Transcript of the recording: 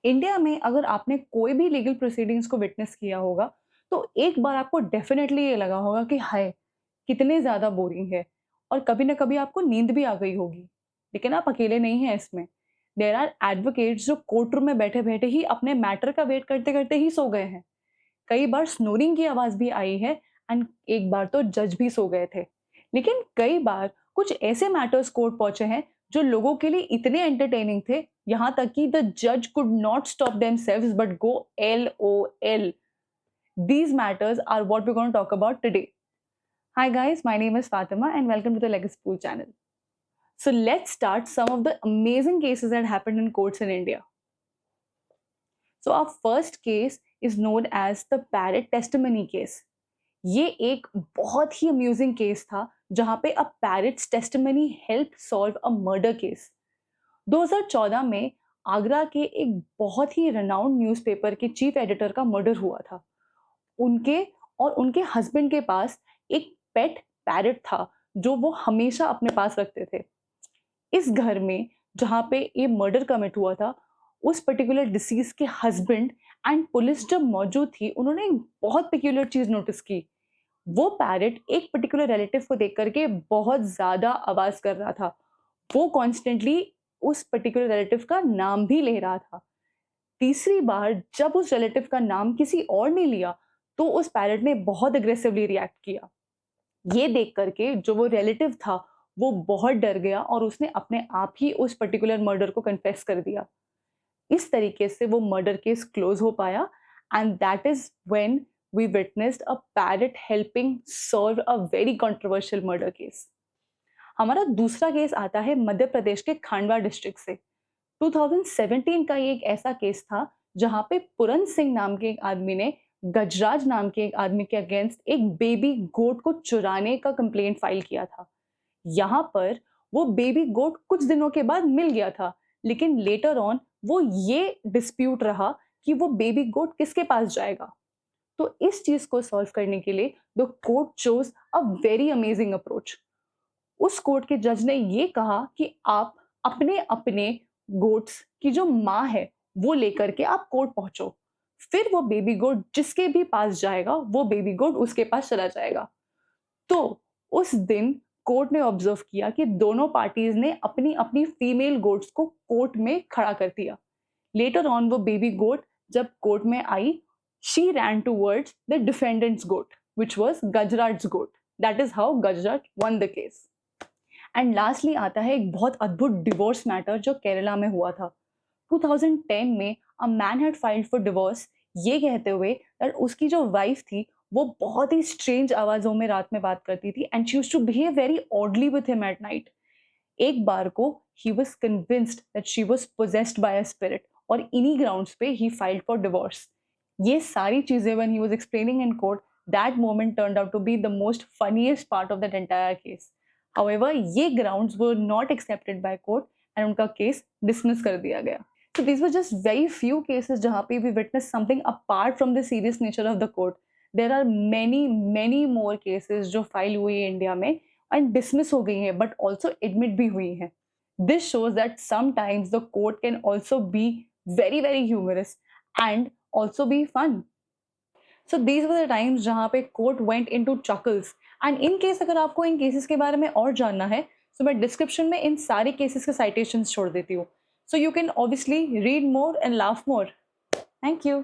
India में अगर आपने कोई भी लीगल प्रोसीडिंग्स को विटनेस किया होगा, तो एक बार आपको डेफ़िनेटली ये लगा होगा कि हाय! कितने ज़्यादा बोरिंग है और कभी न कभी आपको नींद भी आ गई होगी। लेकिन आप अकेले नहीं हैं इसमें। देयर आर एडवोकेट्स जो कोर्ट रूम में बैठे-बैठे ही अपने मैटर का वेट करते-करते ही सो गए हैं। कई बार स्नोरिंग की आवाज़ भी आई है एंड एक बार तो जज भी सो गए थे। लेकिन कई बार कुछ ऐसे मैटर्स कोर्ट पहुँचे हैं जो लोगों के लिए इतने एंटरटेनिंग थे, यहाँ तक कि द जज could not stop themselves but go LOL. These matters are what we're going to talk about today. Hi guys, my name is Fatima and welcome to the Legacy Pool channel. So let's start some of the amazing cases that happened in courts in India. So our first case is known as the Parrot Testimony case. ये एक बहुत ही amusing case था जहां पे a parrot's testimony help solve a murder case. 2014 में आगरा के एक बहुत ही रेनाउंड न्यूज़पेपर के चीफ एडिटर का मर्डर हुआ था। उनके और उनके हस्बैंड के पास एक पेट पैरट था जो वो हमेशा अपने पास रखते थे। इस घर में जहाँ पे ये मर्डर कमिट हुआ था, उस पर्टिकुलर डिसीज के हस्बैंड एंड पुलिस जब मौजूद थी, उन्होंने एक बहुत पेक्यूलियर चीज़ नोटिस की। वो पैरट एक पर्टिकुलर रिलेटिव को देख करके बहुत ज़्यादा आवाज़ कर रहा था। वो कॉन्स्टेंटली उस पर्टिकुलर रिलेटिव का नाम भी ले रहा था। तीसरी बार जब उस रिलेटिव का नाम किसी और ने लिया, तो उस पैरट ने बहुत अग्रेसिवली रिएक्ट किया। ये देख करके जो वो रिलेटिव था, वो बहुत डर गया और उसने अपने आप ही उस पर्टिकुलर मर्डर को कन्फेस कर दिया। इस तरीके से वो मर्डर केस क्लोज हो पाया and that is when we witnessed a parrot helping solve a very controversial murder case. हमारा दूसरा केस आता है मध्य प्रदेश के खांडवा डिस्ट्रिक्ट से। 2017 का ये एक ऐसा केस था जहां पे पुरन सिंह नाम के एक आदमी ने गजराज नाम के एक आदमी के अगेंस्ट एक बेबी गोट को चुराने का कंप्लेंट फाइल किया था। यहाँ पर वो बेबी गोट कुछ दिनों के बाद मिल गया था, लेकिन लेटर ऑन वो ये डिस्प्यूट रहा कि वो बेबी गोट किसके पास जाएगा। तो इस चीज को सॉल्व करने के लिए the court chose a very amazing approach. उस कोर्ट के जज ने ये कहा कि आप अपने अपने गोट्स की जो माँ है वो लेकर के आप कोर्ट पहुंचो, फिर वो बेबी गोट जिसके भी पास जाएगा वो बेबी गोट उसके पास चला जाएगा। तो उस दिन कोर्ट ने ऑब्जर्व किया कि दोनों पार्टीज ने अपनी अपनी फीमेल गोट्स को कोर्ट में खड़ा कर दिया। लेटर ऑन वो बेबी गोट जब कोर्ट में आई, she ran towards the defendant's goat which was Gajraj goat. That is how Gajraj won the case. And lastly आता है एक बहुत अद्भुत डिवोर्स मैटर जो केरला में हुआ था। 2010 में a man had filed for divorce, ये कहते हुए दैट उसकी जो वाइफ थी वो बहुत ही स्ट्रेंज आवाज़ों में रात में बात करती थी and she used to behave very oddly with him at night. एक बार को he was convinced that she was possessed by a spirit और इन्हीं ग्राउंड्स पे ही फाइल्ड फॉर डिवोर्स। ये सारी चीजें when he was explaining in court, that moment turned out to be the most funniest part of that entire case. However, ये grounds were not accepted by court and उनका case dismiss कर दिया गया। So these were just very few cases जहाँ पे we witnessed something apart from the serious nature of the court. There are many many more cases जो file हुई है India में and dismiss हो गई हैं but also admit भी हुई हैं। This shows that sometimes the court can also be very very humorous and also be fun. So these were the times जहाँ पे court went into chuckles. And in case अगर आपको इन cases के बारे में और जानना है, तो मैं डिस्क्रिप्शन में इन सारे केसेस के साइटेशंस छोड़ देती हूँ, so you can obviously read more and laugh more. Thank you.